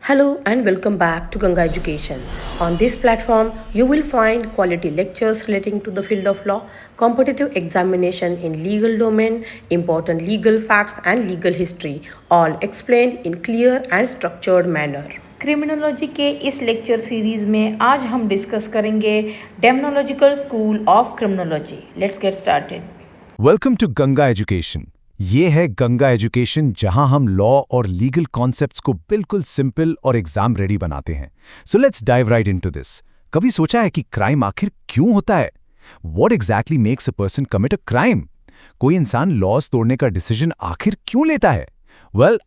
Hello and welcome back to Ganga Education. On this platform, you will find quality lectures relating to the field of law, competitive examination in legal domain, important legal facts and legal history, all explained in clear and structured manner. Criminology के इस lecture series में आज हम discuss करेंगे demonological school of criminology. Let's get started. Welcome to Ganga education. ये है Ganga education जहां हम लॉ और लीगल कॉन्सेप्ट्स को बिल्कुल सिंपल और एग्जाम रेडी बनाते हैं। So let's dive right into this. कभी सोचा है कि क्राइम आखिर क्यों होता है? What exactly makes a person commit a crime? कोई इंसान लॉज तोड़ने का डिसीजन आखिर क्यों लेता है?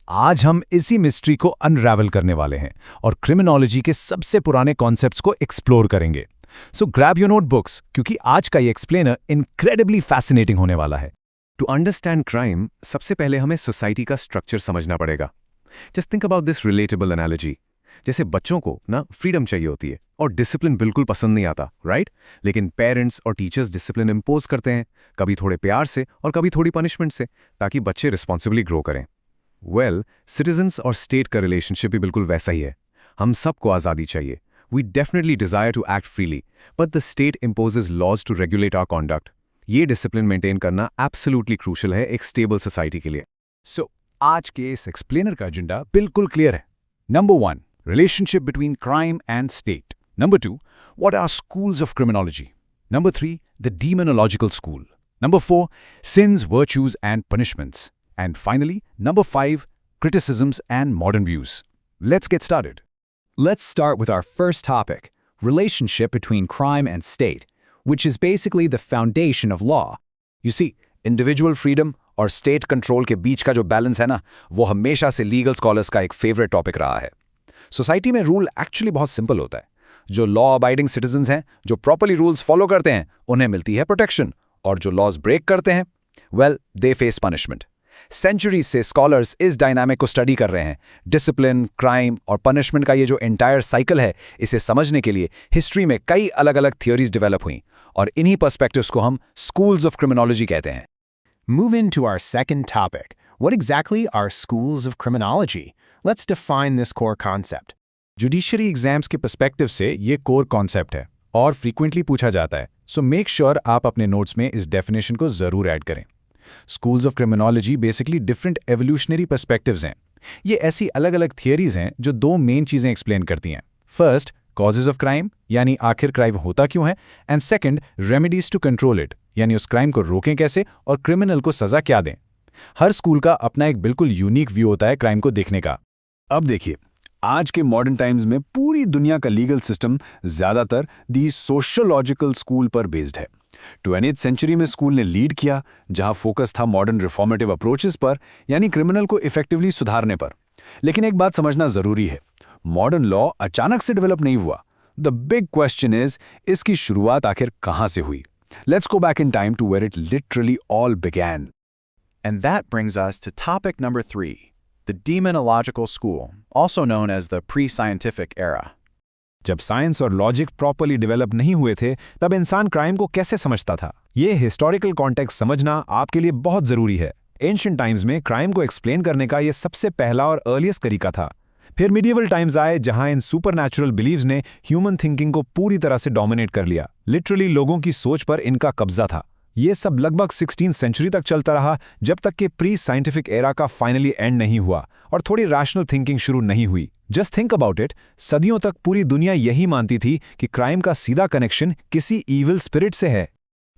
आज हम इसी मिस्ट्री को अनरैवल करने वाले हैं और क्रिमिनोलॉजी के सबसे पुराने कॉन्सेप्ट्स को एक्सप्लोर करेंगे। सो ग्रैब योर नोटबुक्स, क्योंकि आज का ये एक्सप्लेनर इनक्रेडिबली फैसिनेटिंग होने वाला है। टू अंडरस्टैंड क्राइम, सबसे पहले हमें सोसाइटी का स्ट्रक्चर समझना पड़ेगा। Just think about this relatable analogy. जैसे बच्चों को फ्रीडम चाहिए होती है और डिसिप्लिन बिल्कुल पसंद नहीं आता, राइट? लेकिन पेरेंट्स और टीचर्स डिसिप्लिन इंपोज करते हैं, कभी थोड़े प्यार से और कभी थोड़ी पनिशमेंट से, ताकि बच्चे रिस्पॉन्सिबली ग्रो करें। सिटीजन्स और स्टेट का रिलेशनशिप भी बिल्कुल वैसा ही है। हम सबको आज़ादी चाहिए। We definitely desire to act freely, but the state imposes laws to regulate our conduct. ये डिसिप्लिन मेंटेन करना एब्सोल्युटली क्रूशल है एक स्टेबल सोसाइटी के लिए। आज के इस एक्सप्लेनर का एजेंडा बिल्कुल क्लियर है। Number 1, relationship between crime and state. Number 2, what are schools of criminology. Number 3, the demonological school. Number 4, sins, virtues and punishments. And finally, number 5, criticisms and modern views. Let's get started. Let's start with our first topic, relationship between crime and state, which is basically the foundation of law. You see, individual freedom और state control के बीच का जो balance है ना, वो हमेशा से legal scholars का एक फेवरेट टॉपिक रहा है। सोसाइटी में रूल एक्चुअली बहुत सिंपल होता है। जो लॉ अबाइडिंग सिटीजन्स हैं, जो प्रॉपरली रूल्स फॉलो करते हैं, उन्हें मिलती है प्रोटेक्शन, और जो लॉज ब्रेक करते हैं, दे फेस पनिशमेंट। सेंचुरीज से स्कॉलर्स इस डायनामिक को स्टडी कर रहे हैं। डिसिप्लिन, क्राइम और पनिशमेंट का ये जो एंटायर साइकिल है, इसे समझने के लिए हिस्ट्री में कई अलग अलग थियोरीज डेवलप हुई, और इन्हीं पर्सपेक्टिव्स को हम स्कूल्स ऑफ क्रिमिनोलॉजी कहते हैं। Move into our second topic. What exactly are schools of criminology? Let's define this core concept. Judiciary exams के पर्सपेक्टिव से ये कोर कॉन्सेप्ट है और फ्रीक्वेंटली पूछा जाता है। सो मेक श्योर आप अपने नोट्स में इस डेफिनेशन को जरूर ऐड करें। Schools of criminology basically different evolutionary perspectives हैं। ये ऐसी अलग अलग थियरीज हैं जो दो मेन चीजें एक्सप्लेन करती हैं। फर्स्ट, कॉजेज ऑफ क्राइम, यानी आखिर क्राइम होता क्यों है, and second, remedies to control it, यानी उस क्राइम को रोकें कैसे और क्रिमिनल को सजा क्या दें। हर स्कूल का अपना एक बिल्कुल यूनिक व्यू होता है क्राइम को देखने का। अब देखिए, आज के मॉडर्न टाइम्स में पूरी दुनिया का लीगल सिस्टम ज्यादातर दी सोशियोलॉजिकल स्कूल पर बेस्ड है। 20th सेंचुरी में स्कूल ने लीड किया, जहां फोकस था मॉडर्न रिफॉर्मेटिव अप्रोचेस पर, यानी क्रिमिनल को इफेक्टिवली सुधारने पर। लेकिन एक बात समझना जरूरी है, मॉडर्न लॉ अचानक से डेवलप नहीं हुआ। द बिग क्वेश्चन इज, इसकी शुरुआत आखिर कहां से हुई? Let's go back in time to where it literally all began. And that brings us to topic number 3, the demonological school, also known as the pre-scientific era. जब science और logic properly develop नहीं हुए थे, तब इंसान crime को कैसे समझता था? ये हिस्टोरिकल कॉन्टेक्स्ट समझना आपके लिए बहुत जरूरी है। एंशिएंट टाइम्स में क्राइम को एक्सप्लेन करने का ये सबसे पहला और अर्लीस्ट तरीका था। फिर मिडिएवल टाइम्स आए, जहां इन सुपरनैचुरल बिलीव्स ने ह्यूमन थिंकिंग को पूरी तरह से डोमिनेट कर लिया। लिटरली लोगों की सोच पर इनका कब्जा था। ये सब लगभग 16th सेंचुरी तक चलता रहा, जब तक कि प्री साइंटिफिक एरा का फाइनली एंड नहीं हुआ और थोड़ी रैशनल थिंकिंग शुरू नहीं हुई। जस्ट थिंक अबाउट इट, सदियों तक पूरी दुनिया यही मानती थी कि क्राइम का सीधा कनेक्शन किसी ईविल स्पिरिट से है।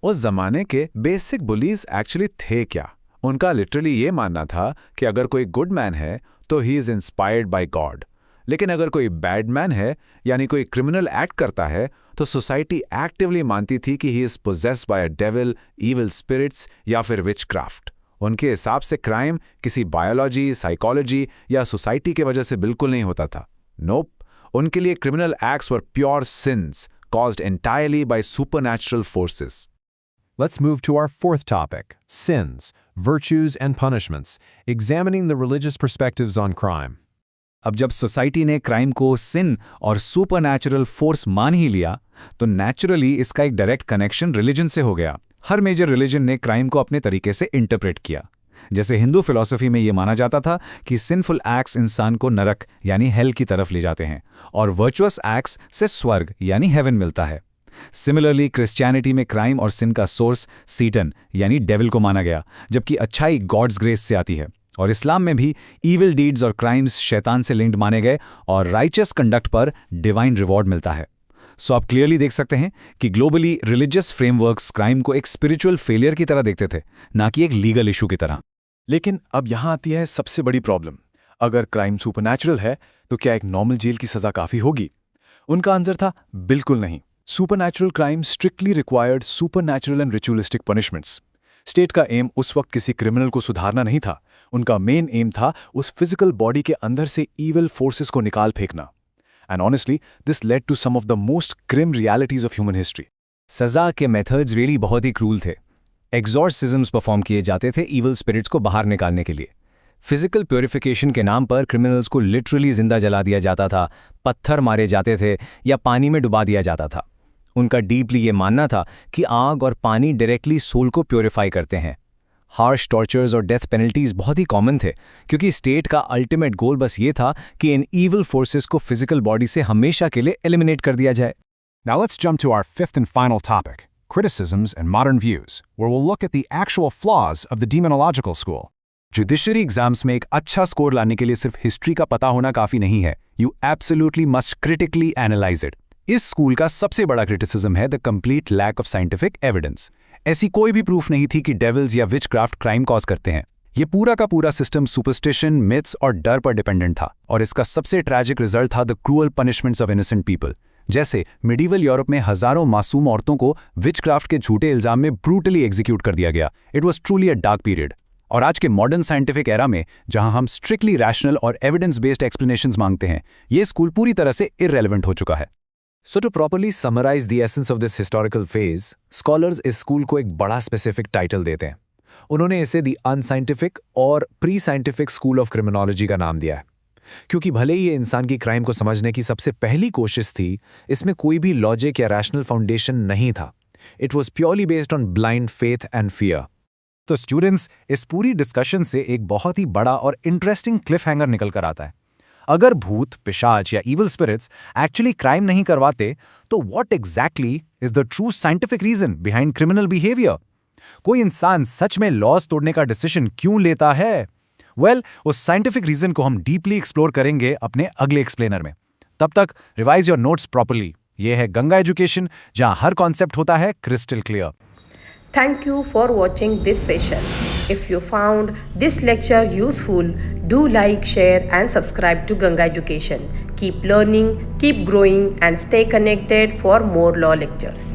उस जमाने के बेसिक बिलीव्स एक्चुअली थे क्या? उनका लिटरली ये मानना था कि अगर कोई गुड मैन है तो he is inspired by God, लेकिन अगर कोई बैड मैन है, यानी कोई क्रिमिनल एक्ट करता है, तो सोसाइटी एक्टिवली मानती थी कि he is possessed by a devil, evil spirits या फिर विचक्राफ्ट। उनके हिसाब से क्राइम किसी बायोलॉजी, साइकोलॉजी या सोसाइटी के वजह से बिल्कुल नहीं होता था। नोप, उनके लिए criminal acts were pure since caused entirely by supernatural forces. Let's move to our fourth topic, sins, virtues and punishments, examining the religious perspectives on crime. अब जब सोसाइटी ने क्राइम को सिन और सुपरनैचुरल फोर्स मान ही लिया, तो नेचुरली इसका एक डायरेक्ट कनेक्शन रिलीजन से हो गया। हर मेजर रिलीजन ने क्राइम को अपने तरीके से इंटरप्रेट किया। जैसे हिंदू फिलॉसफी में ये माना जाता था कि सिंफुल एक्ट्स इंसान को नरक यानी हेल की तरफ ले जाते हैं और वर्चुअस एक्ट्स से स्वर्ग यानी हेवन मिलता है। सिमिलरली क्रिश्चियनिटी में क्राइम और सिन का सोर्स सीटन यानी डेविल को माना गया, जबकि अच्छाई गॉड्स ग्रेस से आती है। और इस्लाम में भी ईविल डीड्स और क्राइम्स शैतान से लिंक्ड माने गए और राइचस कंडक्ट पर डिवाइन रिवॉर्ड मिलता है। सो आप क्लियरली देख सकते हैं कि ग्लोबली रिलीजियस फ्रेमवर्क्स क्राइम को एक स्पिरिचुअल फेलियर की तरह देखते थे, ना कि एक लीगल इशू की तरह। लेकिन अब यहां आती है सबसे बड़ी प्रॉब्लम। अगर क्राइम सुपरनैचुरल है तो क्या एक नॉर्मल जेल की सजा काफी होगी? उनका आंसर था बिल्कुल नहीं। Supernatural crime strictly required supernatural and ritualistic punishments. State का एम उस वक्त किसी क्रिमिनल को सुधारना नहीं था, उनका मेन एम था उस फिजिकल बॉडी के अंदर से ईविल फोर्सेस को निकाल फेंकना। And honestly this led to some of the most grim realities of human history. सजा के मेथड्स रियली बहुत ही क्रूल थे। एग्जॉर्सिज्म्स परफॉर्म किए जाते थे ईविल स्पिरिट्स को बाहर निकालने के लिए। फिजिकल प्योरिफिकेशन के नाम पर क्रिमिनल्स को लिटरली जिंदा जला दिया जाता था, पत्थर मारे जाते थे या पानी में डुबा दिया जाता था। उनका डीपली ये मानना था कि आग और पानी डायरेक्टली सोल को प्योरीफाई करते हैं। हार्श टॉर्चर्स और डेथ पेनल्टीज बहुत ही कॉमन थे, क्योंकि स्टेट का अल्टीमेट गोल बस ये था कि इन ईविल फोर्सेस को फिजिकल बॉडी से हमेशा के लिए एलिमिनेट कर दिया जाए। Now let's jump to our fifth and final topic, criticisms and modern views, where we'll look at the actual flaws of the demonological school. Judiciary exams में एक अच्छा स्कोर लाने के लिए सिर्फ हिस्ट्री का पता होना काफी नहीं है। You absolutely must critically analyse it. इस स्कूल का सबसे बड़ा क्रिटिसिज्म है the complete lack of scientific evidence. ऐसी कोई भी प्रूफ नहीं थी कि डेविल्स या विचक्राफ्ट क्राइम कॉज करते हैं। ये पूरा का पूरा सिस्टम सुपरस्टिशन, मिथ्स और डर पर डिपेंडेंट था, और इसका सबसे ट्रैजिक रिजल्ट था the cruel punishments of innocent people. जैसे मिडीवल यूरोप में हजारों मासूम औरतों को विचक्राफ्ट के झूठे इल्जाम में ब्रूटली एग्जीक्यूट कर दिया गया। It was truly a dark period. और आज के मॉडर्न साइंटिफिक एरा में, जहां हम स्ट्रिक्टली रैशनल और एविडेंस बेस्ड एक्सप्लेनेशंस मांगते हैं, ये स्कूल पूरी तरह से इररेलेवेंट हो चुका है। So to properly summarize the essence of this historical phase, scholars इस स्कूल को एक बड़ा स्पेसिफिक टाइटल देते हैं। उन्होंने इसे द अनसाइंटिफिक और pre scientific school of criminology का नाम दिया है, क्योंकि भले ही ये इंसान की क्राइम को समझने की सबसे पहली कोशिश थी, इसमें कोई भी लॉजिक या रैशनल फाउंडेशन नहीं था। It was purely based on blind faith and fear. तो स्टूडेंट्स, इस पूरी डिस्कशन से एक बहुत ही बड़ा और इंटरेस्टिंग क्लिफ हैंगर निकल कर आता है। अगर भूत, पिशाच या इविल स्पिरिट्स एक्चुअली क्राइम नहीं करवाते, तो what exactly is the true scientific reason behind criminal behaviour? कोई इंसान सच में लॉज तोड़ने का डिसीजन क्यों लेता है? वेल, उस साइंटिफिक रीजन को हम डीपली एक्सप्लोर करेंगे अपने अगले एक्सप्लेनर में। तब तक रिवाइज योर नोट्स प्रॉपर्ली। ये है गंगा एजुकेशन, जहां हर कॉन्सेप्ट होता है crystal clear. Thank you for watching this session. If you found this lecture useful, do like, share and subscribe to Ganga Education. Keep learning, keep growing and stay connected for more law lectures.